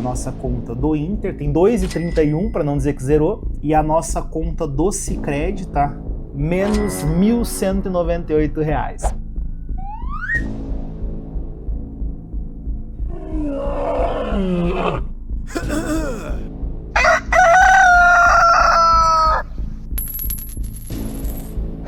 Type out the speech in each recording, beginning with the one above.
a nossa conta do Inter, tem 2,31 para não dizer que zerou, e a nossa conta do Sicredi, tá? Menos R$ 1.198.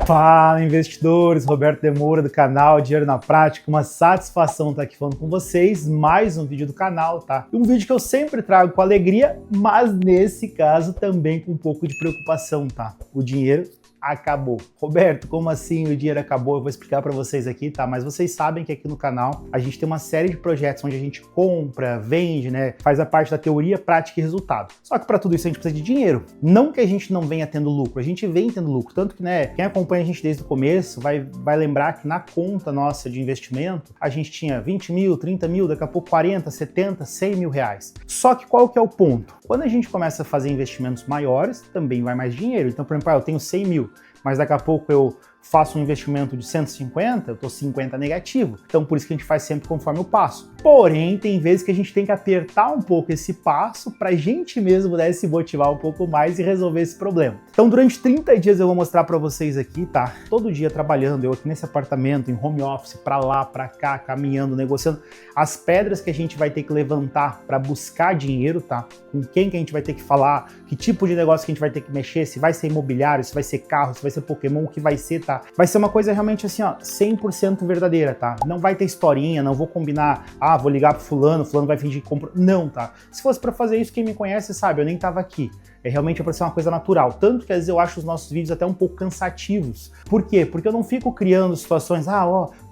Fala, investidores! Roberto Demoura do canal Dinheiro na Prática. Uma satisfação estar aqui falando com vocês. Mais um vídeo do canal, tá? Um vídeo que eu sempre trago com alegria, mas nesse caso também com um pouco de preocupação, tá? O dinheiro acabou. Roberto, como assim o dinheiro acabou? Eu vou explicar para vocês aqui, tá? Mas vocês sabem que aqui no canal a gente tem uma série de projetos onde a gente compra, vende, né? Faz a parte da teoria, prática e resultado. Só que para tudo isso a gente precisa de dinheiro. Não que a gente não venha tendo lucro, a gente vem tendo lucro. Tanto que, né, quem acompanha a gente desde o começo vai lembrar que na conta nossa de investimento a gente tinha 20 mil, 30 mil, daqui a pouco 40, 70, 100 mil reais. Só que qual que é o ponto? Quando a gente começa a fazer investimentos maiores, também vai mais dinheiro. Então, por exemplo, eu tenho 100 mil, mas daqui a pouco eu faço um investimento de 150, eu tô 50 negativo. Então por isso que a gente faz sempre conforme o passo. Porém, tem vezes que a gente tem que apertar um pouco esse passo pra gente mesmo, né, se motivar um pouco mais e resolver esse problema. Então durante 30 dias eu vou mostrar pra vocês aqui, tá? Todo dia trabalhando, eu aqui nesse apartamento, em home office, pra lá, pra cá, caminhando, negociando, as pedras que a gente vai ter que levantar pra buscar dinheiro, tá? Com quem que a gente vai ter que falar, que tipo de negócio que a gente vai ter que mexer, se vai ser imobiliário, se vai ser carro, se vai ser Pokémon, o que vai ser, tá? Vai ser uma coisa realmente assim, ó, 100% verdadeira, tá? Não vai ter historinha, não vou combinar, vou ligar pro fulano vai fingir que comprou. Não, tá? Se fosse pra fazer isso, quem me conhece sabe, eu nem tava aqui. Realmente é pra ser uma coisa natural. Tanto que às vezes eu acho os nossos vídeos até um pouco cansativos. Por quê? Porque eu não fico criando situações,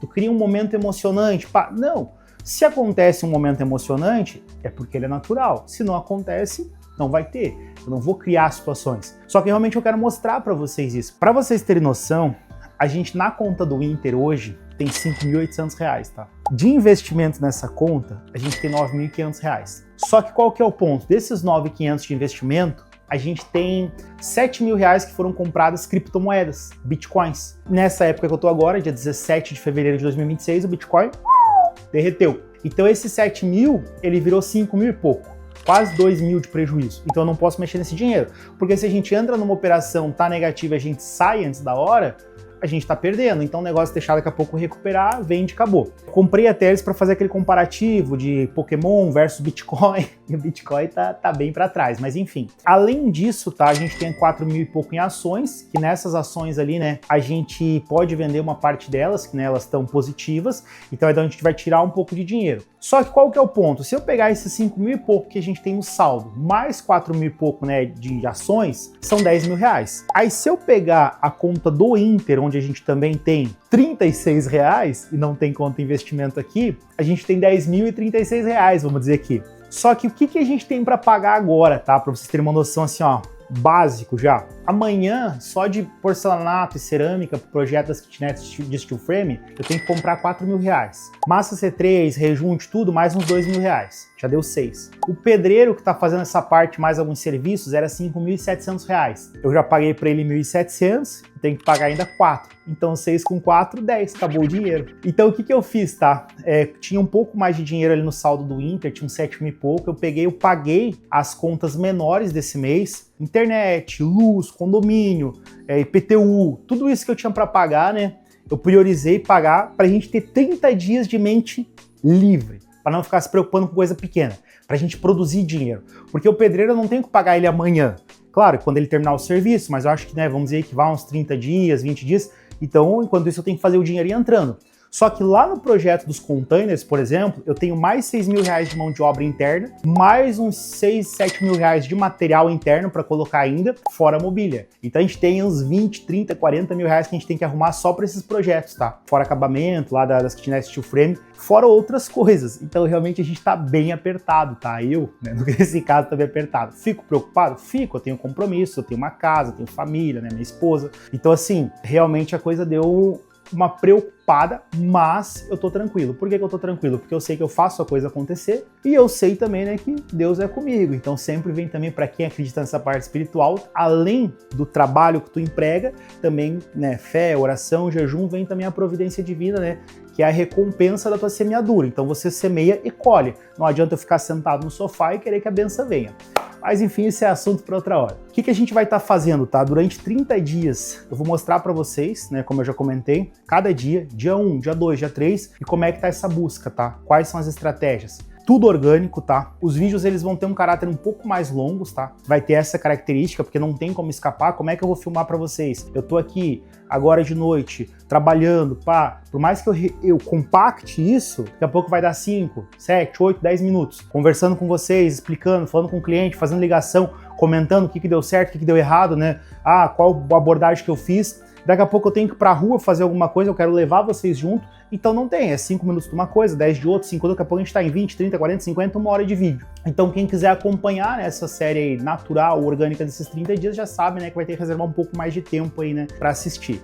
tu cria um momento emocionante, pá. Não. Se acontece um momento emocionante, é porque ele é natural. Se não acontece, não vai ter. Eu não vou criar situações. Só que realmente eu quero mostrar pra vocês isso. Pra vocês terem noção, a gente na conta do Inter hoje tem R$ 5.800, tá? De investimento nessa conta, a gente tem R$ 9.500. Só que qual que é o ponto? Desses 9.500 de investimento, a gente tem R$ 7.000 que foram compradas criptomoedas, bitcoins. Nessa época que eu tô agora, dia 17 de fevereiro de 2026, o Bitcoin derreteu. Então esse 7 mil, ele virou 5 mil e pouco. Quase 2 mil de prejuízo. Então eu não posso mexer nesse dinheiro. Porque se a gente entra numa operação, tá negativa e a gente sai antes da hora, a gente tá perdendo. Então o negócio deixar daqui a pouco recuperar, vende e acabou. Comprei até eles para fazer aquele comparativo de Pokémon versus Bitcoin. E o Bitcoin tá bem para trás, mas enfim. Além disso, tá, a gente tem 4 mil e pouco em ações, que nessas ações ali, né, a gente pode vender uma parte delas, que né, elas estão positivas. Então a gente vai tirar um pouco de dinheiro. Só que qual que é o ponto? Se eu pegar esses 5 mil e pouco que a gente tem no saldo, mais 4 mil e pouco, né, de ações, são 10 mil reais. Aí se eu pegar a conta do Inter, onde a gente também tem R$ 36 e não tem conta investimento aqui, a gente tem R$ 10.036, vamos dizer aqui. Só que o que a gente tem para pagar agora, tá? Para vocês terem uma noção assim, ó, básico já. Amanhã, só de porcelanato e cerâmica pro projeto das kitnets de steel frame, eu tenho que comprar R$ 4 mil. Massa C3, rejunte, tudo, mais uns R$ 2 mil. Já deu 6. O pedreiro que tá fazendo essa parte, mais alguns serviços, era R$ 5.700. Eu já paguei para ele 1.700, tenho que pagar ainda 4. Então 6 com 4, 10. Acabou o dinheiro. Então o que eu fiz, tá? Tinha um pouco mais de dinheiro ali no saldo do Inter, tinha uns 7 mil e pouco. Eu paguei as contas menores desse mês. Internet, luz, condomínio, IPTU, tudo isso que eu tinha para pagar, né? Eu priorizei pagar pra gente ter 30 dias de mente livre, para não ficar se preocupando com coisa pequena, pra gente produzir dinheiro. Porque o pedreiro eu não tenho que pagar ele amanhã. Claro, quando ele terminar o serviço, mas eu acho que, né, vamos dizer que vai uns 30 dias, 20 dias, então enquanto isso eu tenho que fazer o dinheiro ir entrando. Só que lá no projeto dos containers, por exemplo, eu tenho mais 6 mil reais de mão de obra interna, mais uns 6, 7 mil reais de material interno para colocar ainda, fora a mobília. Então a gente tem uns 20, 30, 40 mil reais que a gente tem que arrumar só para esses projetos, tá? Fora acabamento, lá das kitnets steel frame, fora outras coisas. Então realmente a gente tá bem apertado, tá? Eu, né, nesse caso, tá bem apertado. Fico preocupado? Fico, eu tenho compromisso, eu tenho uma casa, eu tenho família, né, minha esposa. Então assim, realmente a coisa deu uma preocupada, mas eu tô tranquilo. Por que eu tô tranquilo? Porque eu sei que eu faço a coisa acontecer e eu sei também, né, que Deus é comigo. Então sempre vem também para quem acredita nessa parte espiritual, além do trabalho que tu emprega, também, né, fé, oração, jejum, vem também a providência divina, né, que é a recompensa da tua semeadura. Então você semeia e colhe. Não adianta eu ficar sentado no sofá e querer que a benção venha. Mas enfim, esse é assunto para outra hora. O que a gente vai estar fazendo, tá? Durante 30 dias, eu vou mostrar para vocês, né, como eu já comentei, cada dia, dia 1, dia 2, dia 3, e como é que tá essa busca, tá? Quais são as estratégias. Tudo orgânico, tá? Os vídeos eles vão ter um caráter um pouco mais longos, tá? Vai ter essa característica, porque não tem como escapar. Como é que eu vou filmar para vocês? Eu tô aqui agora de noite, trabalhando, pá. Por mais que eu compacte isso, daqui a pouco vai dar 5, 7, 8, 10 minutos. Conversando com vocês, explicando, falando com o cliente, fazendo ligação, comentando o que deu certo, o que deu errado, né? Ah, qual abordagem que eu fiz. Daqui a pouco eu tenho que ir pra rua fazer alguma coisa, eu quero levar vocês junto, então não tem, é 5 minutos de uma coisa, 10 de outra, 5 daqui a pouco a gente tá em 20, 30, 40, 50, 1 hora de vídeo. Então quem quiser acompanhar, né, essa série aí natural, orgânica desses 30 dias, já sabe, né, que vai ter que reservar um pouco mais de tempo aí, né, pra assistir.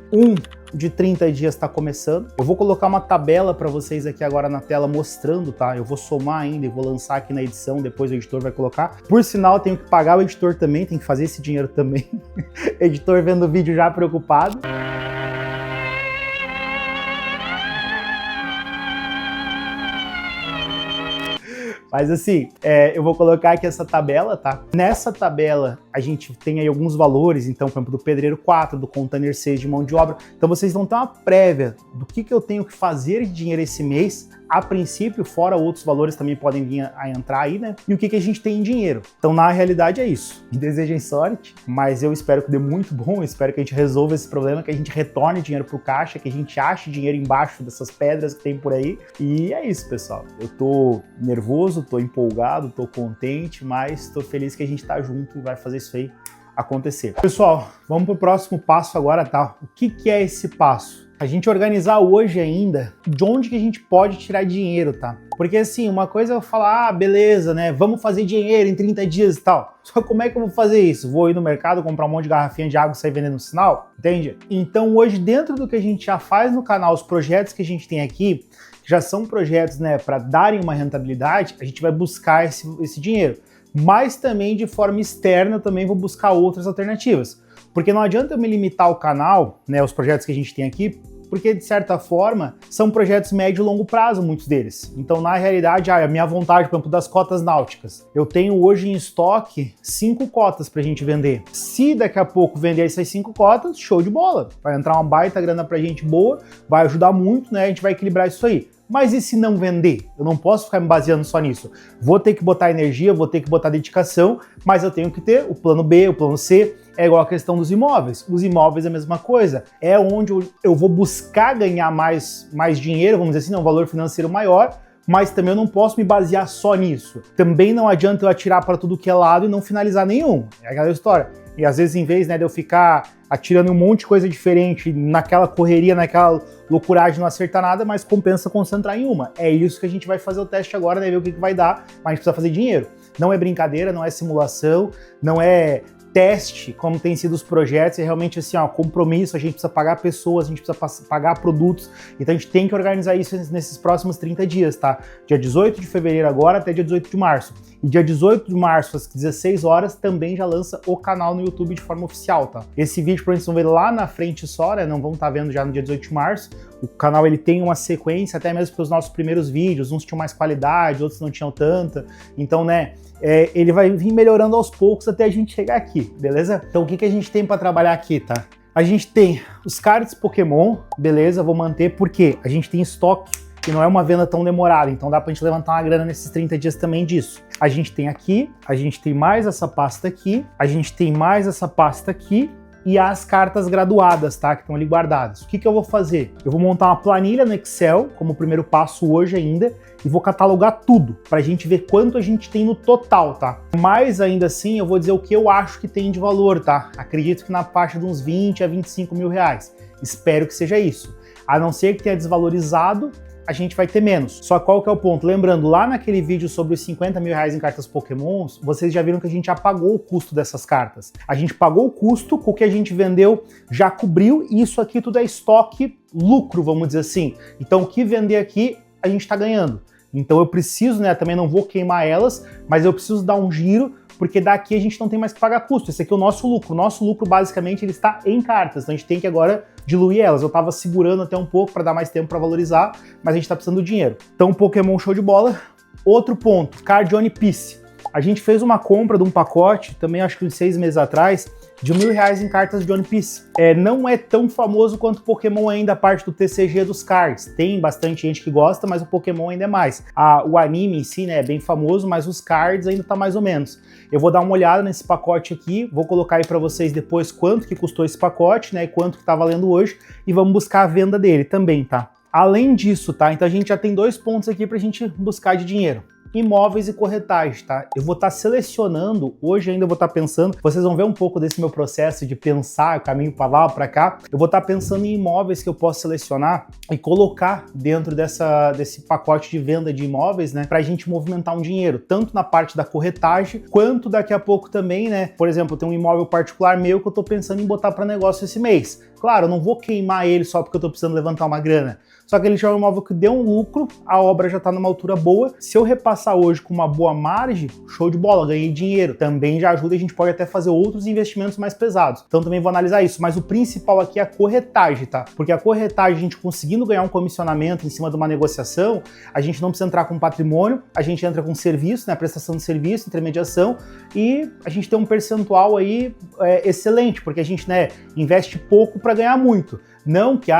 De 30 dias tá começando. Eu vou colocar uma tabela para vocês aqui agora na tela mostrando, tá? Eu vou somar ainda e vou lançar aqui na edição, depois o editor vai colocar. Por sinal, eu tenho que pagar o editor também, tem que fazer esse dinheiro também. Editor vendo o vídeo já preocupado. Mas assim, eu vou colocar aqui essa tabela, tá? Nessa tabela a gente tem aí alguns valores, então, por exemplo, do pedreiro 4, do container 6 de mão de obra. Então vocês vão ter uma prévia do que eu tenho que fazer de dinheiro esse mês, a princípio, fora outros valores também podem vir a entrar aí, né? E o que a gente tem em dinheiro. Então, na realidade, é isso. Me desejem sorte, mas eu espero que dê muito bom, eu espero que a gente resolva esse problema, que a gente retorne dinheiro pro caixa, que a gente ache dinheiro embaixo dessas pedras que tem por aí. E é isso, pessoal. Eu tô nervoso, tô empolgado, tô contente, mas tô feliz que a gente tá junto e vai fazer isso aí acontecer. Pessoal, vamos pro próximo passo agora, tá? O que é esse passo? A gente organizar hoje ainda de onde que a gente pode tirar dinheiro, tá? Porque assim, uma coisa é eu falar, beleza, né? Vamos fazer dinheiro em 30 dias e tal. Só como é que eu vou fazer isso? Vou ir no mercado, comprar um monte de garrafinha de água e sair vendendo no sinal? Entende? Então hoje, dentro do que a gente já faz no canal, os projetos que a gente tem aqui, que já são projetos, né, para darem uma rentabilidade, a gente vai buscar esse dinheiro. Mas também de forma externa, eu também vou buscar outras alternativas. Porque não adianta eu me limitar ao canal, né, os projetos que a gente tem aqui, porque de certa forma são projetos médio e longo prazo, muitos deles. Então na realidade, a minha vontade, por exemplo, das cotas náuticas, eu tenho hoje em estoque 5 cotas pra gente vender. Se daqui a pouco vender essas 5 cotas, show de bola, vai entrar uma baita grana pra gente boa, vai ajudar muito, né, a gente vai equilibrar isso aí. Mas e se não vender? Eu não posso ficar me baseando só nisso. Vou ter que botar energia, vou ter que botar dedicação, mas eu tenho que ter o plano B, o plano C. É igual a questão dos imóveis. Os imóveis é a mesma coisa. É onde eu vou buscar ganhar mais dinheiro, vamos dizer assim, um valor financeiro maior, mas também eu não posso me basear só nisso. Também não adianta eu atirar para tudo que é lado e não finalizar nenhum. É aquela história. E às vezes, em vez, né, de eu ficar atirando um monte de coisa diferente, naquela correria, naquela loucuragem, não acertar nada, mas compensa concentrar em uma. É isso que a gente vai fazer o teste agora, né, ver o que vai dar, mas a gente precisa fazer dinheiro. Não é brincadeira, não é simulação, não é teste, como tem sido os projetos, é realmente assim, ó, compromisso, a gente precisa pagar pessoas, a gente precisa pagar produtos, então a gente tem que organizar isso nesses próximos 30 dias, tá? Dia 18 de fevereiro agora até dia 18 de março. E dia 18 de março, às 16 horas, também já lança o canal no YouTube de forma oficial, tá? Esse vídeo, pra vocês vão ver lá na frente só, né? Não vão estar vendo já no dia 18 de março. O canal, ele tem uma sequência, até mesmo para os nossos primeiros vídeos, uns tinham mais qualidade, outros não tinham tanta. Então, né, ele vai vir melhorando aos poucos até a gente chegar aqui, beleza? Então, o que a gente tem para trabalhar aqui, tá? A gente tem os cards Pokémon, beleza? Vou manter porque a gente tem estoque e não é uma venda tão demorada, então dá pra gente levantar uma grana nesses 30 dias também disso. A gente tem aqui, a gente tem mais essa pasta aqui, a gente tem mais essa pasta aqui e as cartas graduadas, tá? Que estão ali guardadas. O que eu vou fazer? Eu vou montar uma planilha no Excel, como primeiro passo hoje ainda, e vou catalogar tudo, pra gente ver quanto a gente tem no total, tá? Mas ainda assim, eu vou dizer o que eu acho que tem de valor, tá? Acredito que na faixa de uns 20 a 25 mil reais. Espero que seja isso. A não ser que tenha desvalorizado, a gente vai ter menos. Só qual que é o ponto? Lembrando, lá naquele vídeo sobre os 50 mil reais em cartas Pokémons, vocês já viram que a gente já pagou o custo dessas cartas. A gente pagou o custo, com o que a gente vendeu já cobriu, e isso aqui tudo é estoque, lucro, vamos dizer assim. Então o que vender aqui, a gente tá ganhando. Então eu preciso, né, também não vou queimar elas, mas eu preciso dar um giro porque daqui a gente não tem mais que pagar custo. Esse aqui é o nosso lucro. O nosso lucro, basicamente, ele está em cartas, então a gente tem que agora diluir elas. Eu tava segurando até um pouco para dar mais tempo para valorizar, mas a gente tá precisando do dinheiro. Então, Pokémon show de bola. Outro ponto, Card One Piece. A gente fez uma compra de um pacote, também acho que uns 6 meses atrás, de R$1.000 em cartas de One Piece. Não é tão famoso quanto o Pokémon ainda, a parte do TCG dos cards. Tem bastante gente que gosta, mas o Pokémon ainda é mais. O anime em si, né, é bem famoso, mas os cards ainda tá mais ou menos. Eu vou dar uma olhada nesse pacote aqui, vou colocar aí para vocês depois quanto que custou esse pacote, né, e quanto que tá valendo hoje, e vamos buscar a venda dele também, tá? Além disso, tá? Então a gente já tem 2 pontos aqui pra gente buscar de dinheiro. Imóveis e corretagem, tá? Eu vou estar selecionando, hoje ainda eu vou estar pensando, vocês vão ver um pouco desse meu processo de pensar, o caminho para lá, para cá. Eu vou estar pensando em imóveis que eu posso selecionar e colocar dentro desse pacote de venda de imóveis, né? Pra gente movimentar um dinheiro, tanto na parte da corretagem, quanto daqui a pouco também, né? Por exemplo, eu tenho um imóvel particular meu que eu tô pensando em botar para negócio esse mês. Claro, eu não vou queimar ele só porque eu tô precisando levantar uma grana. Só que ele já é um imóvel que deu um lucro, a obra já está numa altura boa. Se eu repassar hoje com uma boa margem, show de bola, ganhei dinheiro. Também já ajuda, a gente pode até fazer outros investimentos mais pesados. Então também vou analisar isso, mas o principal aqui é a corretagem, tá? Porque a corretagem, a gente conseguindo ganhar um comissionamento em cima de uma negociação, a gente não precisa entrar com patrimônio, a gente entra com serviço, né? Prestação de serviço, intermediação, e a gente tem um percentual aí excelente, porque a gente, né, investe pouco para ganhar muito. Não que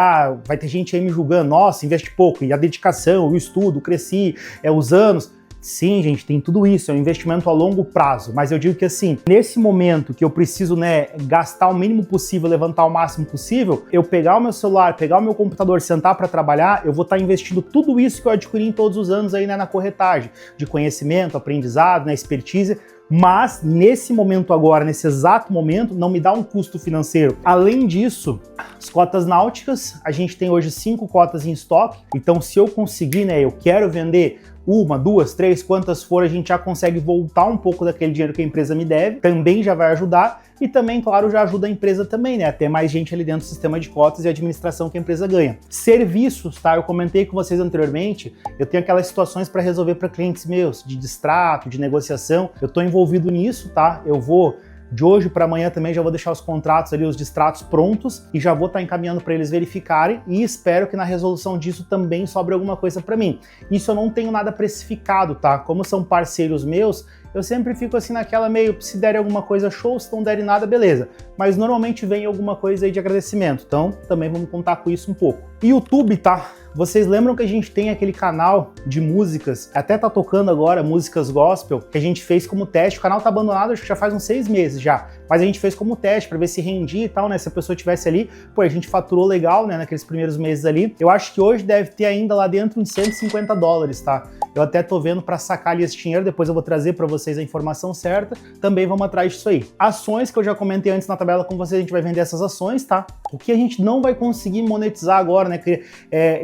vai ter gente aí me julgando, nossa, investe pouco, e a dedicação, o estudo, cresci, os anos. Sim, gente, tem tudo isso, é um investimento a longo prazo, mas eu digo que assim, nesse momento que eu preciso, né, gastar o mínimo possível, levantar o máximo possível, eu pegar o meu celular, pegar o meu computador, sentar para trabalhar, eu vou estar investindo tudo isso que eu adquiri em todos os anos aí, né, na corretagem, de conhecimento, aprendizado, né, expertise. Mas nesse momento agora, nesse exato momento, não me dá um custo financeiro. Além disso, as cotas náuticas, a gente tem hoje 5 cotas em estoque, então se eu conseguir, né, eu quero vender 1, 2, 3, quantas for, a gente já consegue voltar um pouco daquele dinheiro que a empresa me deve, também já vai ajudar, e também, claro, já ajuda a empresa também, né, a ter mais gente ali dentro do sistema de cotas e administração que a empresa ganha. Serviços, tá, eu comentei com vocês anteriormente, eu tenho aquelas situações para resolver para clientes meus, de distrato, de negociação, eu tô envolvido nisso, tá, eu vou de hoje para amanhã também já vou deixar os contratos ali, os distratos prontos e já vou estar encaminhando para eles verificarem e espero que na resolução disso também sobre alguma coisa para mim. Isso eu não tenho nada precificado, tá? Como são parceiros meus, eu sempre fico assim naquela meio, se derem alguma coisa show, se não derem nada, beleza. Mas normalmente vem alguma coisa aí de agradecimento, então também vamos contar com isso um pouco. YouTube, tá? Vocês lembram que a gente tem aquele canal de músicas, até tá tocando agora músicas gospel, que a gente fez como teste. O canal tá abandonado, acho que já faz uns 6 meses já, mas a gente fez como teste para ver se rendia e tal, né? Se a pessoa tivesse ali, pô, a gente faturou legal, né, naqueles primeiros meses ali. Eu acho que hoje deve ter ainda lá dentro uns $150, tá? Eu até tô vendo para sacar ali esse dinheiro, depois eu vou trazer para vocês a informação certa. Também vamos atrás disso aí. Ações que eu já comentei antes na tabela com vocês, a gente vai vender essas ações, tá? O que a gente não vai conseguir monetizar agora, né,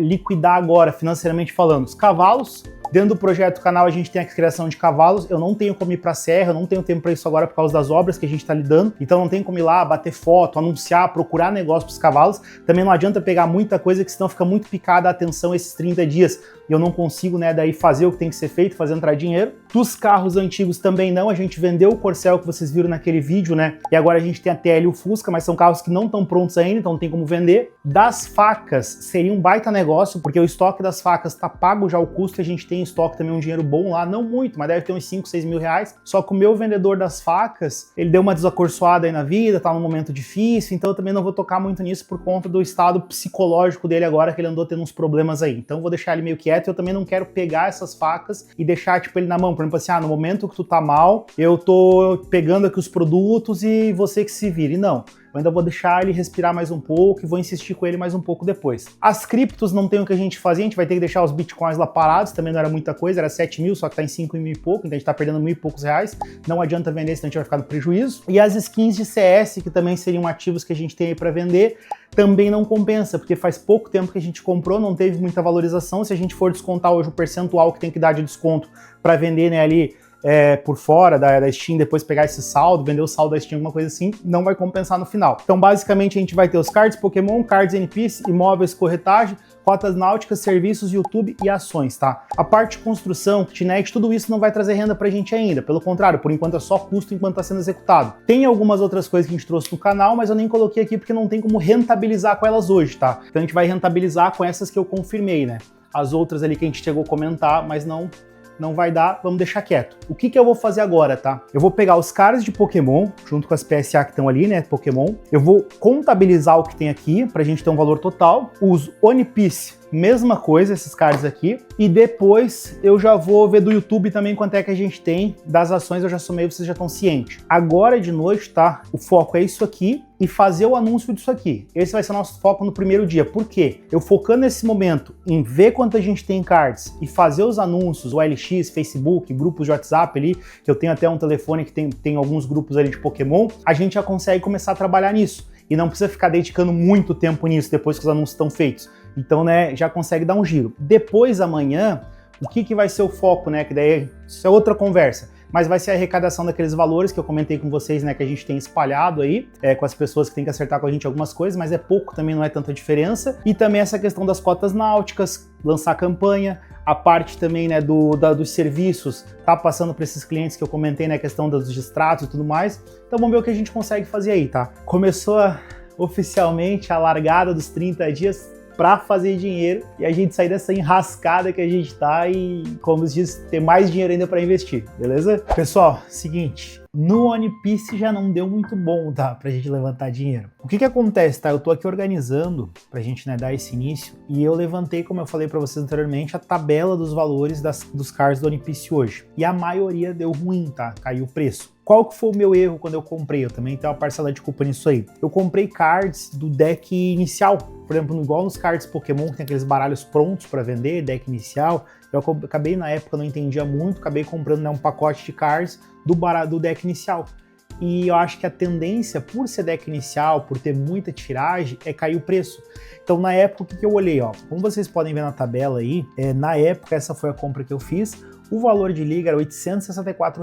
liquidar agora, financeiramente falando, os cavalos. Dentro do projeto canal a gente tem a criação de cavalos, eu não tenho como ir pra serra, eu não tenho tempo para isso agora por causa das obras que a gente tá lidando, então não tem como ir lá, bater foto, anunciar, procurar negócio pros cavalos. Também não adianta pegar muita coisa que senão fica muito picada a atenção esses 30 dias e eu não consigo, né, daí fazer o que tem que ser feito, fazer entrar dinheiro. Dos carros antigos também não, a gente vendeu o Corcel que vocês viram naquele vídeo, né, e agora a gente tem a TL e o Fusca, mas são carros que não estão prontos ainda, então não tem como vender. Das facas, seria um baita negócio, porque o estoque das facas tá pago já o custo, a gente tem em estoque também um dinheiro bom lá, não muito, mas deve ter uns 5, 6 mil reais, só que o meu vendedor das facas, ele deu uma desacorçoada aí na vida, tá num momento difícil, então eu também não vou tocar muito nisso por conta do estado psicológico dele agora, que ele andou tendo uns problemas aí, então eu vou deixar ele meio quieto. Eu também não quero pegar essas facas e deixar tipo ele na mão, por exemplo assim, no momento que tu tá mal, eu tô pegando aqui os produtos e você que se vire, não. Eu ainda vou deixar ele respirar mais um pouco e vou insistir com ele mais um pouco depois. As criptos não tem o que a gente fazer, a gente vai ter que deixar os bitcoins lá parados, também não era muita coisa, era 7 mil, só que tá em 5 mil e pouco, então a gente tá perdendo 1.000 e poucos reais, não adianta vender, senão a gente vai ficar no prejuízo. E as skins de CS, que também seriam ativos que a gente tem aí para vender, também não compensa, porque faz pouco tempo que a gente comprou, não teve muita valorização. Se a gente for descontar hoje o percentual que tem que dar de desconto para vender, né, ali por fora da Steam, depois pegar esse saldo, vender o saldo da Steam, alguma coisa assim, não vai compensar no final. Então, basicamente, a gente vai ter os cards Pokémon, cards NPC, imóveis, corretagem, rotas náuticas, serviços, YouTube e ações, tá? A parte de construção, kitnet, tudo isso não vai trazer renda pra gente ainda. Pelo contrário, por enquanto é só custo enquanto tá sendo executado. Tem algumas outras coisas que a gente trouxe no canal, mas eu nem coloquei aqui porque não tem como rentabilizar com elas hoje, tá? Então a gente vai rentabilizar com essas que eu confirmei, né? As outras ali que a gente chegou a comentar, mas não vai dar, vamos deixar quieto. O que eu vou fazer agora, tá? Eu vou pegar os cards de Pokémon, junto com as PSA que estão ali, né, Pokémon. Eu vou contabilizar o que tem aqui, pra gente ter um valor total. Os One Piece, mesma coisa, esses cards aqui. E depois eu já vou ver do YouTube também quanto é que a gente tem. Das ações eu já somei, vocês já estão cientes. Agora de noite, tá? O foco é isso aqui e fazer o anúncio disso aqui. Esse vai ser o nosso foco no primeiro dia. Por quê? Eu focando nesse momento em ver quanto a gente tem em cards e fazer os anúncios, o LX, Facebook, grupos de WhatsApp ali, que eu tenho até um telefone que tem alguns grupos ali de Pokémon, a gente já consegue começar a trabalhar nisso. E não precisa ficar dedicando muito tempo nisso depois que os anúncios estão feitos. Então, né, já consegue dar um giro. Depois, amanhã, o que vai ser o foco, né? Que daí isso é outra conversa. Mas vai ser a arrecadação daqueles valores que eu comentei com vocês, né, que a gente tem espalhado aí, com as pessoas que tem que acertar com a gente algumas coisas, mas é pouco, também não é tanta diferença. E também essa questão das cotas náuticas, lançar campanha, a parte também, né, dos serviços, tá passando para esses clientes que eu comentei, né, a questão dos distratos e tudo mais. Então vamos ver o que a gente consegue fazer aí, tá? Começou oficialmente a largada dos 30 dias para fazer dinheiro e a gente sair dessa enrascada que a gente tá e, como se diz, ter mais dinheiro ainda para investir, beleza? Pessoal, seguinte, no One Piece já não deu muito bom, tá? Pra gente levantar dinheiro. O que acontece, tá? Eu tô aqui organizando pra gente, né, dar esse início e eu levantei, como eu falei pra vocês anteriormente, a tabela dos valores dos cards do One Piece hoje. E a maioria deu ruim, tá? Caiu o preço. Qual que foi o meu erro quando eu comprei? Eu também tenho uma parcela de culpa nisso aí. Eu comprei cards do deck inicial. Por exemplo, igual nos cards Pokémon, que tem aqueles baralhos prontos para vender, deck inicial. Eu acabei, na época, não entendia muito, acabei comprando, né, um pacote de cards do deck inicial. E eu acho que a tendência, por ser deck inicial, por ter muita tiragem, é cair o preço. Então, na época, o que eu olhei? Ó, como vocês podem ver na tabela aí, na época, essa foi a compra que eu fiz, o valor de liga era R$ 864.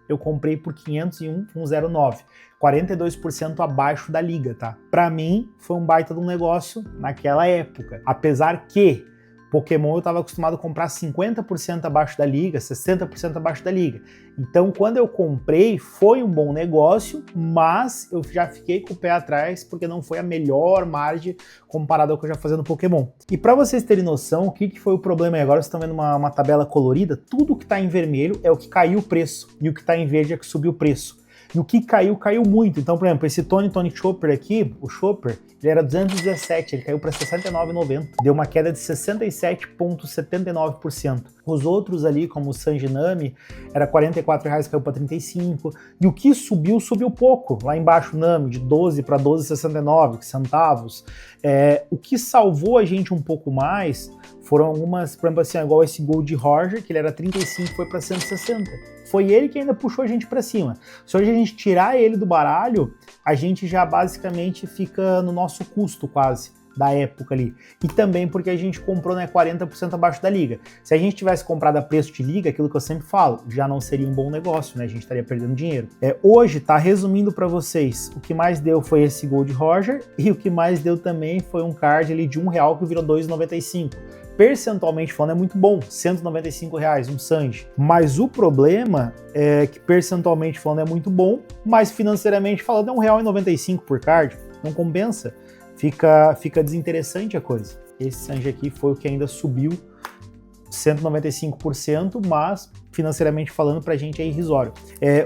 Eu comprei por 501,09, 42% abaixo da liga, tá? Pra mim, foi um baita de um negócio naquela época. Apesar que Pokémon eu estava acostumado a comprar 50% abaixo da liga, 60% abaixo da liga. Então, quando eu comprei, foi um bom negócio, mas eu já fiquei com o pé atrás porque não foi a melhor margem comparado ao que eu já fazia no Pokémon. E para vocês terem noção, o que foi o problema aí? Agora vocês estão vendo uma tabela colorida, tudo que está em vermelho é o que caiu o preço, e o que está em verde é o que subiu o preço. E o que caiu, caiu muito. Então, por exemplo, esse Tony Chopper aqui, o Chopper, ele era 217, ele caiu para 69,90. Deu uma queda de 67,79%. Os outros ali, como o Sanjinami, era R$ 44,00, caiu para 35. E o que subiu, subiu pouco. Lá embaixo, o Nami, de 12 para 12,69 centavos. O que salvou a gente um pouco mais foram algumas, por exemplo, assim, igual esse Gold Roger, que ele era 35, foi para 160. Foi ele que ainda puxou a gente para cima. Se hoje a gente tirar ele do baralho, a gente já basicamente fica no nosso custo quase, da época ali. E também porque a gente comprou, né, 40% abaixo da liga. Se a gente tivesse comprado a preço de liga, aquilo que eu sempre falo, já não seria um bom negócio, né? A gente estaria perdendo dinheiro. Hoje, tá, resumindo para vocês, o que mais deu foi esse Gold Roger e o que mais deu também foi um card ali de R$1 que virou R$2,95. Percentualmente falando é muito bom, R$195, um Sanji. Mas o problema é que percentualmente falando é muito bom, mas financeiramente falando é R$1,95 por card, não compensa. Fica desinteressante a coisa. Esse Sanji aqui foi o que ainda subiu 195%, mas financeiramente falando pra gente é irrisório.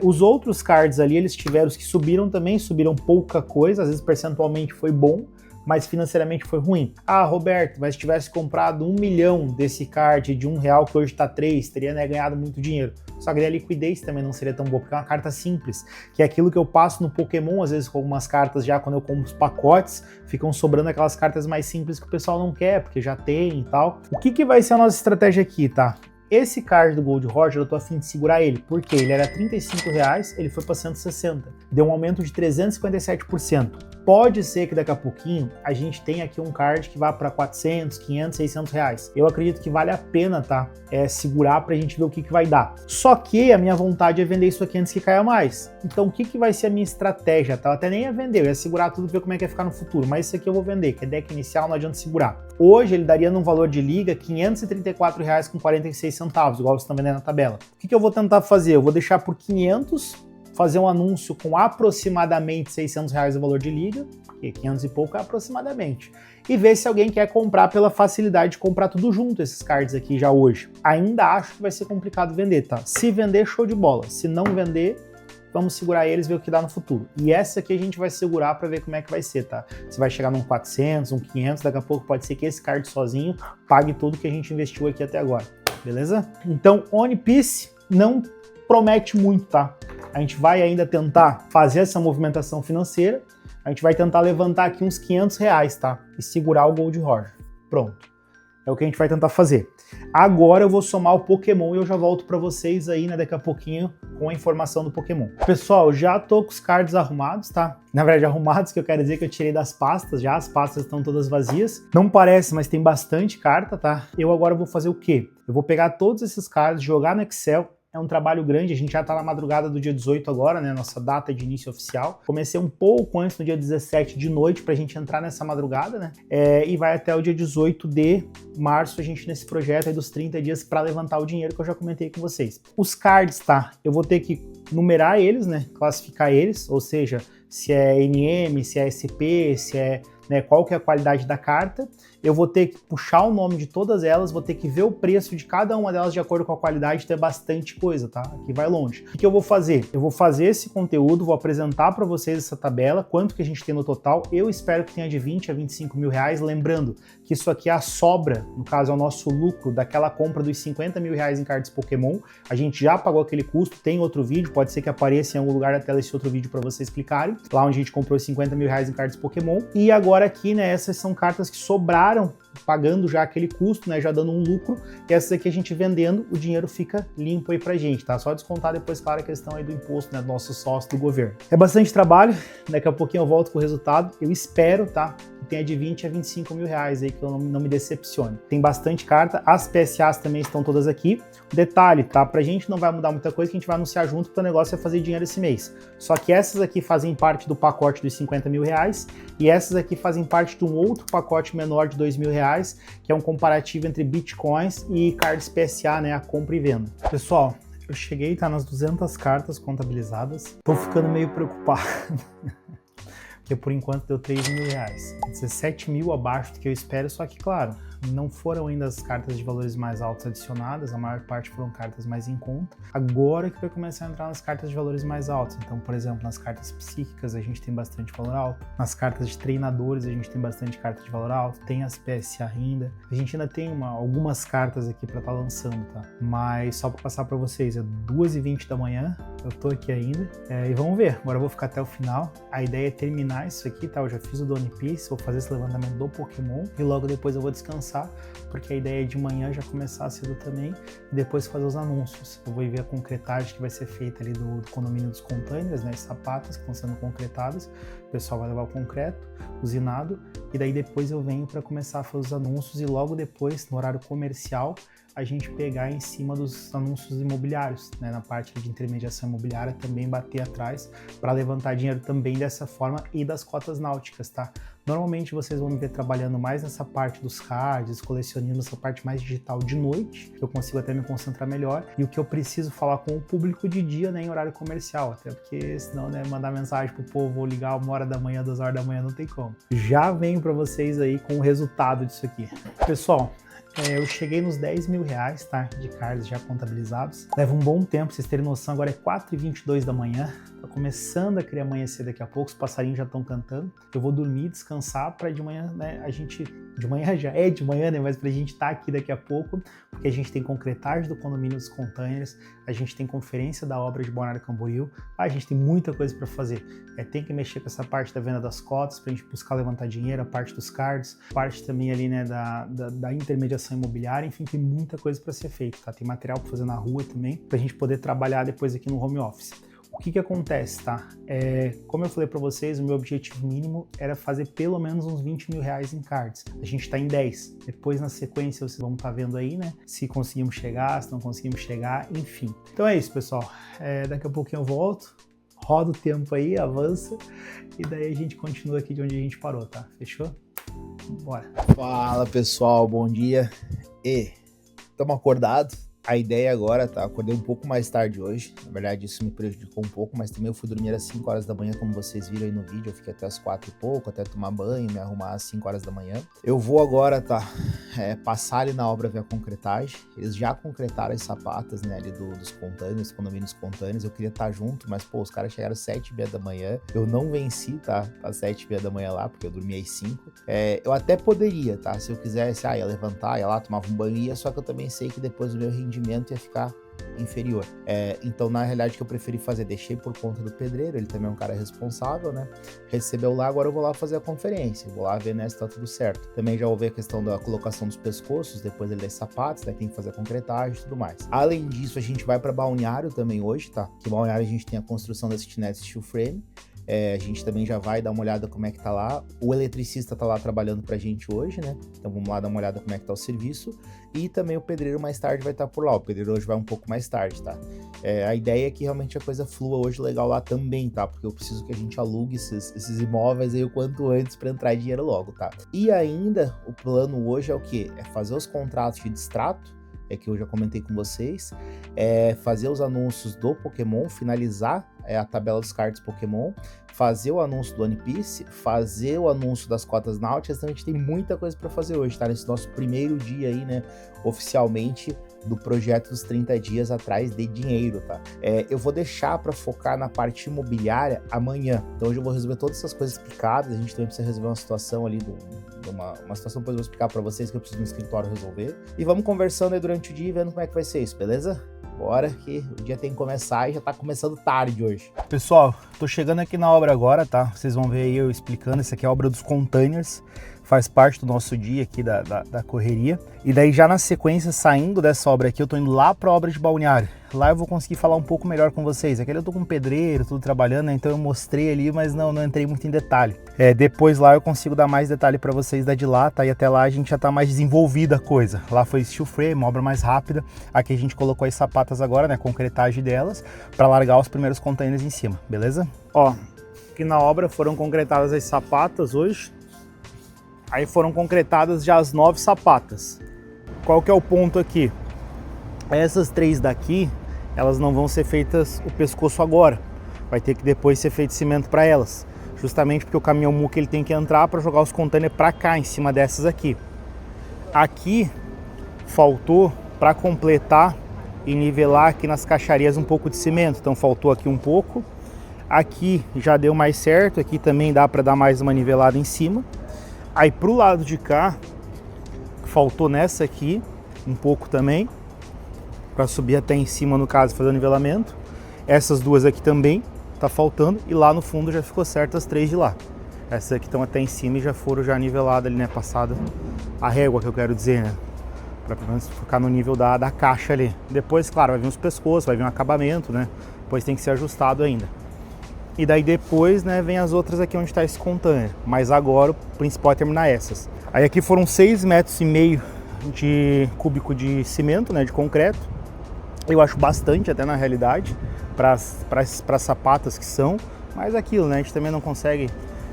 Os outros cards ali, eles tiveram os que subiram também, subiram pouca coisa, às vezes percentualmente foi bom, mas financeiramente foi ruim. Ah, Roberto, mas se tivesse comprado 1 milhão desse card de R$1 que hoje tá 3, teria, né, ganhado muito dinheiro. Só que a liquidez também não seria tão boa, porque é uma carta simples, que é aquilo que eu passo no Pokémon, às vezes com algumas cartas já, quando eu compro os pacotes, ficam sobrando aquelas cartas mais simples que o pessoal não quer, porque já tem e tal. O que vai ser a nossa estratégia aqui, tá? Esse card do Gold Roger, eu tô a fim de segurar ele, porque ele era R$35, ele foi para 160, deu um aumento de 357%. Pode ser que daqui a pouquinho a gente tenha aqui um card que vá para 400, 500, 600 reais. Eu acredito que vale a pena, tá? Segurar pra gente ver o que vai dar. Só que a minha vontade é vender isso aqui antes que caia mais. Então o que vai ser a minha estratégia, tá? Eu até nem ia vender, eu ia segurar tudo e ver como é que ia ficar no futuro. Mas isso aqui eu vou vender, que é deck inicial, não adianta segurar. Hoje ele daria num valor de liga R$ 534,46, igual vocês estão vendo aí na tabela. O que eu vou tentar fazer? Eu vou deixar por 500, fazer um anúncio com aproximadamente R$ 600 o valor de liga, porque 500 e pouco é aproximadamente, e ver se alguém quer comprar pela facilidade de comprar tudo junto, esses cards aqui já hoje. Ainda acho que vai ser complicado vender, tá? Se vender, show de bola. Se não vender, vamos segurar eles e ver o que dá no futuro. E essa aqui a gente vai segurar para ver como é que vai ser, tá? Se vai chegar num 400, um 500, daqui a pouco pode ser que esse card sozinho pague tudo que a gente investiu aqui até agora, beleza? Então, One Piece não promete muito, tá? A gente vai ainda tentar fazer essa movimentação financeira, a gente vai tentar levantar aqui uns 500 reais, tá? E segurar o Gold Roger. Pronto. É o que a gente vai tentar fazer. Agora eu vou somar o Pokémon e eu já volto para vocês aí, né, daqui a pouquinho com a informação do Pokémon. Pessoal, já tô com os cards arrumados, tá? Na verdade, arrumados, que eu quero dizer que eu tirei das pastas já, as pastas estão todas vazias. Não parece, mas tem bastante carta, tá? Eu agora vou fazer o quê? Eu vou pegar todos esses cards, jogar no Excel. É um trabalho grande, a gente já tá na madrugada do dia 18 agora, né, nossa data de início oficial. Comecei um pouco antes, no dia 17 de noite, pra gente entrar nessa madrugada, né, e vai até o dia 18 de março a gente nesse projeto aí dos 30 dias para levantar o dinheiro que eu já comentei com vocês. Os cards, tá, eu vou ter que numerar eles, né, classificar eles, ou seja, se é NM, se é SP, se é, né, qual que é a qualidade da carta. Eu vou ter que puxar o nome de todas elas, vou ter que ver o preço de cada uma delas de acordo com a qualidade, ter bastante coisa, tá? Aqui vai longe. O que eu vou fazer? Eu vou fazer esse conteúdo, vou apresentar para vocês essa tabela, quanto que a gente tem no total. Eu espero que tenha de 20 a 25 mil reais, lembrando que isso aqui é a sobra, no caso é o nosso lucro daquela compra dos 50 mil reais em cards Pokémon. A gente já pagou aquele custo, tem outro vídeo, pode ser que apareça em algum lugar da tela esse outro vídeo para vocês explicarem, lá onde a gente comprou os 50 mil reais em cards Pokémon. E agora aqui, né, essas são cartas que sobraram, pagando já aquele custo, né, já dando um lucro, e essas aqui a gente vendendo, o dinheiro fica limpo aí pra gente, tá? Só descontar depois, claro, a questão aí do imposto, né, do nosso sócio do governo. É bastante trabalho, daqui a pouquinho eu volto com o resultado, eu espero, tá, que tenha de 20 a 25 mil reais aí, que eu não me decepcione. Tem bastante carta, as PSAs também estão todas aqui. Detalhe, tá, pra gente não vai mudar muita coisa, que a gente vai anunciar junto, porque o negócio é fazer dinheiro esse mês. Só que essas aqui fazem parte do pacote dos 50 mil reais, e essas aqui fazem parte de um outro pacote menor de 2 mil reais, que é um comparativo entre bitcoins e cards PSA, né, a compra e venda. Pessoal, eu cheguei, tá nas 200 cartas contabilizadas, tô ficando meio preocupado, porque por enquanto deu 3 mil reais, 17 mil abaixo do que eu espero, só que claro, não foram ainda as cartas de valores mais altos adicionadas, a maior parte foram cartas mais em conta. Agora que vai começar a entrar nas cartas de valores mais altos. Então, por exemplo, nas cartas psíquicas a gente tem bastante valor alto, nas cartas de treinadores a gente tem bastante carta de valor alto, tem as PSA ainda. A gente ainda tem algumas cartas aqui para estar lançando, tá? Mas só para passar para vocês, é 2h20 da manhã, eu tô aqui ainda, e vamos ver. Agora eu vou ficar até o final. A ideia é terminar isso aqui, tá? Eu já fiz o do One Piece, vou fazer esse levantamento do Pokémon e logo depois eu vou descansar, porque a ideia é de manhã já começar cedo também e depois fazer os anúncios. Eu vou ver a concretagem que vai ser feita ali do condomínio dos containers, né, as sapatas que estão sendo concretadas. O pessoal vai levar o concreto, usinado, e daí depois eu venho para começar a fazer os anúncios e logo depois, no horário comercial, a gente pegar em cima dos anúncios imobiliários, né, na parte de intermediação imobiliária, também bater atrás para levantar dinheiro também dessa forma e das cotas náuticas, tá? Normalmente vocês vão me ver trabalhando mais nessa parte dos cards, colecionando essa parte mais digital de noite, que eu consigo até me concentrar melhor, e o que eu preciso falar com o público de dia, né, em horário comercial, até porque senão, né, mandar mensagem pro povo ou ligar 1h da manhã, 2h da manhã, não tem como. Já venho para vocês aí com o resultado disso aqui. Pessoal, eu cheguei nos 10 mil reais, tá, de cards já contabilizados. Leva um bom tempo, pra vocês terem noção, agora é 4h22 da manhã. Tá começando a querer amanhecer daqui a pouco, os passarinhos já estão cantando. Eu vou dormir, descansar para de manhã, né, a gente... De manhã já é de manhã, né, mas pra gente estar aqui daqui a pouco, porque a gente tem concretagem do condomínio dos containers, a gente tem conferência da obra de Balneário Camboriú, a gente tem muita coisa para fazer. Tem que mexer com essa parte da venda das cotas, pra gente buscar levantar dinheiro, a parte dos cards, parte também ali, né, da intermediação imobiliária, enfim, tem muita coisa para ser feita, tá? Tem material para fazer na rua também, pra gente poder trabalhar depois aqui no home office. O que acontece, tá? Como eu falei para vocês, o meu objetivo mínimo era fazer pelo menos uns 20 mil reais em cards. A gente tá em 10. Depois, na sequência, vocês vão estar vendo aí, né? Se conseguimos chegar, se não conseguimos chegar, enfim. Então é isso, pessoal. Daqui a pouquinho eu volto, roda o tempo aí, avança, e daí a gente continua aqui de onde a gente parou, tá? Fechou? Bora. Fala, pessoal. Bom dia. Estamos acordados. A ideia agora, tá? Acordei um pouco mais tarde hoje. Na verdade, isso me prejudicou um pouco, mas também eu fui dormir às 5 horas da manhã, como vocês viram aí no vídeo. Eu fiquei até às 4 e pouco, até tomar banho, me arrumar às 5 horas da manhã. Eu vou agora, tá? Passar ali na obra ver a concretagem. Eles já concretaram as sapatas, né? Ali dos containers, condomínios containers. Eu queria estar junto, mas, pô, os caras chegaram às 7h30 da manhã. Eu não venci, tá? Às 7h30 da manhã lá, porque eu dormi às 5. Eu até poderia, tá? Se eu quisesse, ia levantar, ia lá, tomava um banho, ia. Só que eu também sei que depois do meu rendimento ia ficar inferior. Então, na realidade, o que eu preferi fazer, deixei por conta do pedreiro, ele também é um cara responsável, né? Recebeu lá, agora eu vou lá fazer a conferência, vou lá ver, né, se tá tudo certo. Também já vou ver a questão da colocação dos pescoços, depois ele das sapatos, né, tem que fazer a concretagem e tudo mais. Além disso, a gente vai para Balneário também hoje, tá? Que Balneário a gente tem a construção da kitnet steel frame. A gente também já vai dar uma olhada como é que tá lá. O eletricista tá lá trabalhando pra gente hoje, né? Então vamos lá dar uma olhada como é que tá o serviço. E também o pedreiro mais tarde vai estar por lá. O pedreiro hoje vai um pouco mais tarde, tá? A ideia é que realmente a coisa flua hoje legal lá também, tá? Porque eu preciso que a gente alugue esses imóveis aí o quanto antes pra entrar dinheiro logo, tá? E ainda, o plano hoje é o quê? É fazer os contratos de distrato, que eu já comentei com vocês, fazer os anúncios do Pokémon, finalizar a tabela dos cards Pokémon, fazer o anúncio do One Piece, fazer o anúncio das cotas náuticas. Então a gente tem muita coisa para fazer hoje, tá? Nesse nosso primeiro dia aí, né, oficialmente, do projeto dos 30 dias atrás de dinheiro, tá? Eu vou deixar para focar na parte imobiliária amanhã. Então hoje eu vou resolver todas essas coisas picadas. A gente também precisa resolver uma situação ali, uma situação que eu vou explicar para vocês que eu preciso no escritório resolver. E vamos conversando aí durante o dia e vendo como é que vai ser isso, beleza? Bora que o dia tem que começar e já tá começando tarde hoje. Pessoal, tô chegando aqui na obra agora, tá? Vocês vão ver aí eu explicando. Essa aqui é a obra dos containers. Faz parte do nosso dia aqui da correria. E daí já na sequência, saindo dessa obra aqui, eu tô indo lá pra obra de Balneário. Lá eu vou conseguir falar um pouco melhor com vocês. Aqui eu tô com um pedreiro, tudo trabalhando, né? Então eu mostrei ali, mas não entrei muito em detalhe. Depois lá eu consigo dar mais detalhe pra vocês da de lá, tá? E até lá a gente já tá mais desenvolvida a coisa. Lá foi steel frame, uma obra mais rápida. Aqui a gente colocou as sapatas agora, né? Concretagem delas, pra largar os primeiros containers em cima, beleza? Ó, aqui na obra foram concretadas as sapatas hoje. Aí foram concretadas já as 9 sapatas. Qual que é o ponto aqui? Essas 3 daqui, elas não vão ser feitas o pescoço agora. Vai ter que depois ser feito cimento para elas. Justamente porque o caminhão muque ele tem que entrar para jogar os containers para cá, em cima dessas aqui. Aqui faltou para completar e nivelar aqui nas caixarias um pouco de cimento. Então faltou aqui um pouco. Aqui já deu mais certo. Aqui também dá para dar mais uma nivelada em cima. Aí pro lado de cá, faltou nessa aqui, um pouco também, para subir até em cima, no caso, fazer o nivelamento. Essas duas aqui também, tá faltando, e lá no fundo já ficou certo as 3 de lá. Essas aqui estão até em cima e já foram já niveladas ali, né, passada a régua, que eu quero dizer, né, para pelo menos ficar no nível da caixa ali. Depois, claro, vai vir os pescoços, vai vir um acabamento, né, depois tem que ser ajustado ainda. E daí depois, né, vem as outras aqui onde está esse container. Mas agora o principal é terminar essas. Aí aqui foram 6,5 metros de cúbico de cimento, né, de concreto. Eu acho bastante até na realidade, para as sapatas que são. Mas aquilo, né, a gente também não consegue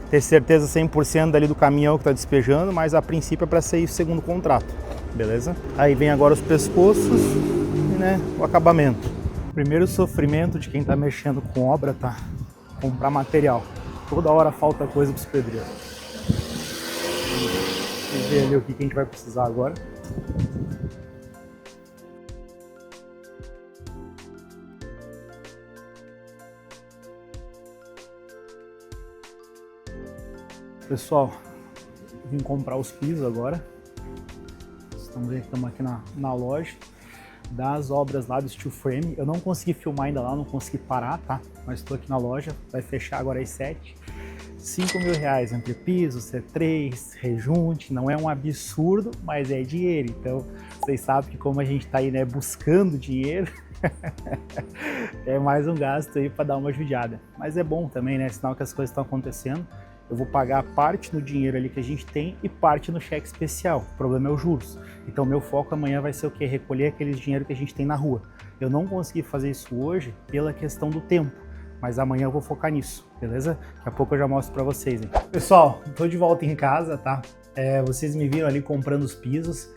ter certeza 100% dali do caminhão que está despejando. Mas a princípio é para ser isso segundo o contrato, beleza? Aí vem agora os pescoços e, né, o acabamento. Primeiro sofrimento de quem está mexendo com obra, tá? Comprar material. Toda hora falta coisa para os pedreiros. Vamos ver ali o que a gente vai precisar agora. Pessoal, vim comprar os pisos agora. Vocês estão vendo que estamos aqui na loja das obras lá do steel frame. Eu não consegui filmar ainda lá, não consegui parar, tá? Mas estou aqui na loja, vai fechar agora às 7. 5 mil reais entre piso, C3, rejunte, não é um absurdo, mas é dinheiro. Então, vocês sabem que como a gente tá aí, né, buscando dinheiro, É mais um gasto aí para dar uma judiada. Mas é bom também, né? Sinal que as coisas estão acontecendo. Eu vou pagar parte no dinheiro ali que a gente tem e parte no cheque especial. O problema é os juros. Então meu foco amanhã vai ser o quê? Recolher aqueles dinheiro que a gente tem na rua. Eu não consegui fazer isso hoje pela questão do tempo, mas amanhã eu vou focar nisso, beleza? Daqui a pouco eu já mostro para vocês, hein? Pessoal, tô de volta em casa, tá? Vocês me viram ali comprando os pisos.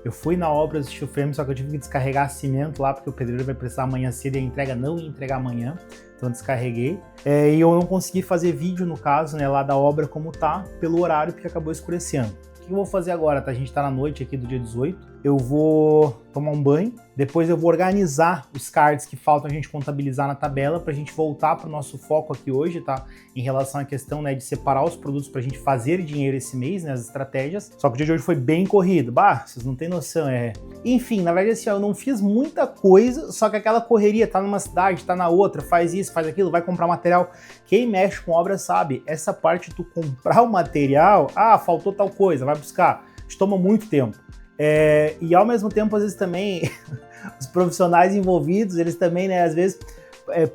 Eu fui na obra assistir o frame, só que eu tive que descarregar cimento lá, porque o pedreiro vai precisar amanhã cedo e a entrega não ia entregar amanhã. Então eu descarreguei. E eu não consegui fazer vídeo, no caso, né, lá da obra como tá, pelo horário, porque acabou escurecendo. O que eu vou fazer agora, tá? A gente tá na noite aqui do dia 18. Eu vou tomar um banho, depois eu vou organizar os cards que faltam a gente contabilizar na tabela pra gente voltar pro nosso foco aqui hoje, tá? Em relação à questão, né, de separar os produtos pra gente fazer dinheiro esse mês, né, as estratégias. Só que o dia de hoje foi bem corrido. Bah, vocês não têm noção, Enfim, na verdade assim, ó, eu não fiz muita coisa, só que aquela correria, tá numa cidade, tá na outra, faz isso, faz aquilo, vai comprar material. Quem mexe com obra sabe, essa parte de tu comprar o material, faltou tal coisa, vai buscar, te toma muito tempo. E ao mesmo tempo, às vezes também, os profissionais envolvidos, eles também, né, às vezes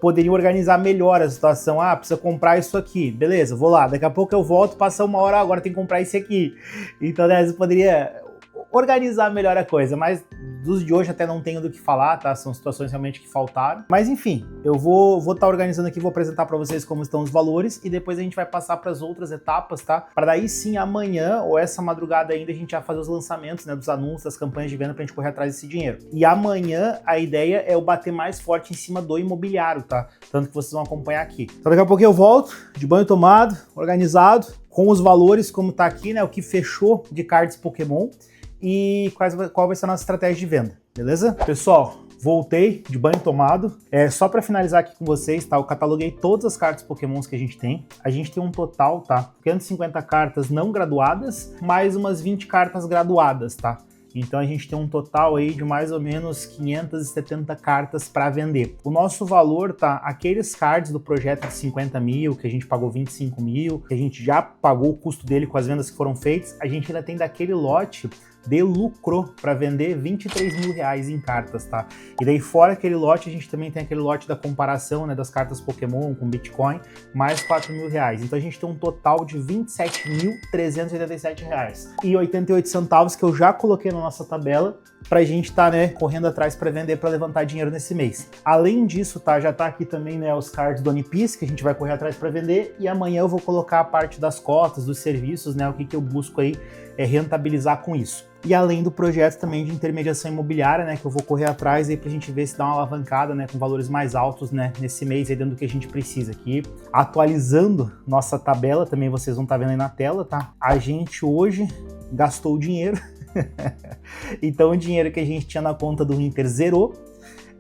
poderiam organizar melhor a situação. Precisa comprar isso aqui, beleza, vou lá, daqui a pouco eu volto, passa uma hora, agora tem que comprar esse aqui. Então, né, às vezes poderia organizar melhor a coisa, mas dos de hoje até não tenho do que falar, tá? São situações realmente que faltaram. Mas enfim, eu vou estar organizando aqui, vou apresentar para vocês como estão os valores e depois a gente vai passar para as outras etapas, tá? Para daí sim amanhã ou essa madrugada ainda a gente já fazer os lançamentos, né, dos anúncios, das campanhas de venda pra gente correr atrás desse dinheiro. E amanhã a ideia é eu bater mais forte em cima do imobiliário, tá? Tanto que vocês vão acompanhar aqui. Então daqui a pouco eu volto, de banho tomado, organizado, com os valores como tá aqui, né? O que fechou de cards Pokémon e qual vai ser a nossa estratégia de venda, beleza? Pessoal, voltei de banho tomado. Só para finalizar aqui com vocês, tá? Eu cataloguei todas as cartas Pokémons que a gente tem. A gente tem um total, tá? 550 cartas não graduadas, mais umas 20 cartas graduadas, tá? Então a gente tem um total aí de mais ou menos 570 cartas para vender. O nosso valor, tá? Aqueles cards do projeto de 50 mil, que a gente pagou 25 mil, que a gente já pagou o custo dele com as vendas que foram feitas, a gente ainda tem daquele lote de lucro para vender 23 mil reais em cartas, tá? E daí fora aquele lote, a gente também tem aquele lote da comparação, né, das cartas Pokémon com Bitcoin, mais 4 mil reais. Então a gente tem um total de 27.387 reais e 88 centavos que eu já coloquei na nossa tabela pra gente tá, né, correndo atrás para vender, para levantar dinheiro nesse mês. Além disso, tá, já tá aqui também, né, os cards do OnePiece que a gente vai correr atrás para vender e amanhã eu vou colocar a parte das cotas, dos serviços, né, o que eu busco aí rentabilizar com isso. E além do projeto também de intermediação imobiliária, né, que eu vou correr atrás aí pra gente ver se dá uma alavancada, né, com valores mais altos, né, nesse mês aí dentro do que a gente precisa aqui. Atualizando nossa tabela, também vocês vão estar vendo aí na tela, tá? A gente hoje gastou o dinheiro. Então o dinheiro que a gente tinha na conta do Inter zerou.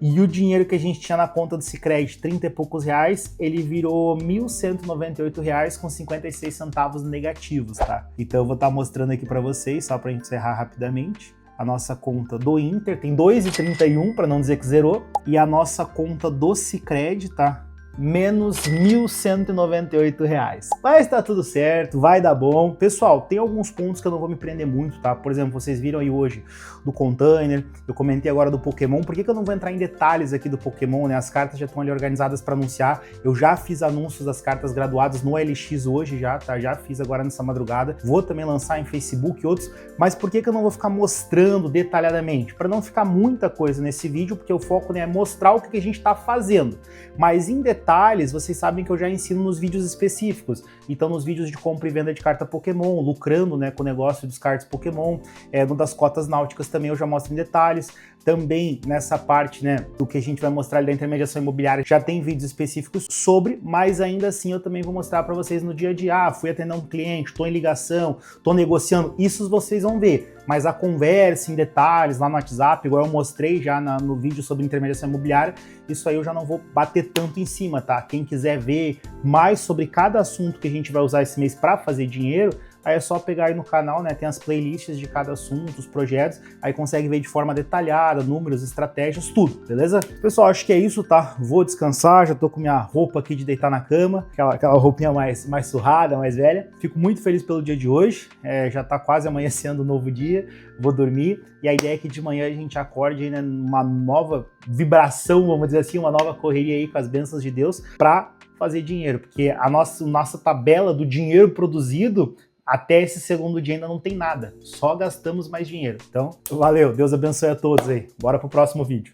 E o dinheiro que a gente tinha na conta do Sicredi, 30 e poucos reais, ele virou R$ 1.198 com 56 centavos negativos, tá? Então eu vou estar mostrando aqui para vocês, só para a gente encerrar rapidamente. A nossa conta do Inter tem 2,31, para não dizer que zerou. E a nossa conta do Sicredi, tá? Menos R$ 1.198. Mas tá tudo certo, vai dar bom. Pessoal, tem alguns pontos que eu não vou me prender muito, tá? Por exemplo, vocês viram aí hoje do container, eu comentei agora do Pokémon. Por que eu não vou entrar em detalhes aqui do Pokémon, né? As cartas já estão ali organizadas para anunciar. Eu já fiz anúncios das cartas graduadas no LX hoje já, tá? Já fiz agora nessa madrugada. Vou também lançar em Facebook e outros. Mas por que eu não vou ficar mostrando detalhadamente? Para não ficar muita coisa nesse vídeo, porque o foco, né, é mostrar o que a gente tá fazendo. Mas em detalhes, vocês sabem que eu já ensino nos vídeos específicos. Então, nos vídeos de compra e venda de carta Pokémon, lucrando, né, com o negócio dos cards Pokémon, no das cotas náuticas também eu já mostro em detalhes. Também nessa parte, né, do que a gente vai mostrar ali da intermediação imobiliária, já tem vídeos específicos sobre, mas ainda assim eu também vou mostrar para vocês no dia a dia. Fui atender um cliente, estou em ligação, estou negociando, isso vocês vão ver. Mas a conversa em detalhes lá no WhatsApp, igual eu mostrei já no vídeo sobre intermediação imobiliária, isso aí eu já não vou bater tanto em cima, tá? Quem quiser ver mais sobre cada assunto que a gente vai usar esse mês para fazer dinheiro, aí é só pegar aí no canal, né? Tem as playlists de cada assunto, os projetos, aí consegue ver de forma detalhada, números, estratégias, tudo, beleza? Pessoal, acho que é isso, tá? Vou descansar, já tô com minha roupa aqui de deitar na cama, aquela roupinha mais surrada, mais velha. Fico muito feliz pelo dia de hoje, já tá quase amanhecendo um novo dia, vou dormir, e a ideia é que de manhã a gente acorde, né, numa nova vibração, vamos dizer assim, uma nova correria aí com as bênçãos de Deus para fazer dinheiro, porque a nossa tabela do dinheiro produzido até esse segundo dia ainda não tem nada, só gastamos mais dinheiro. Então, valeu, Deus abençoe a todos aí. Bora pro próximo vídeo.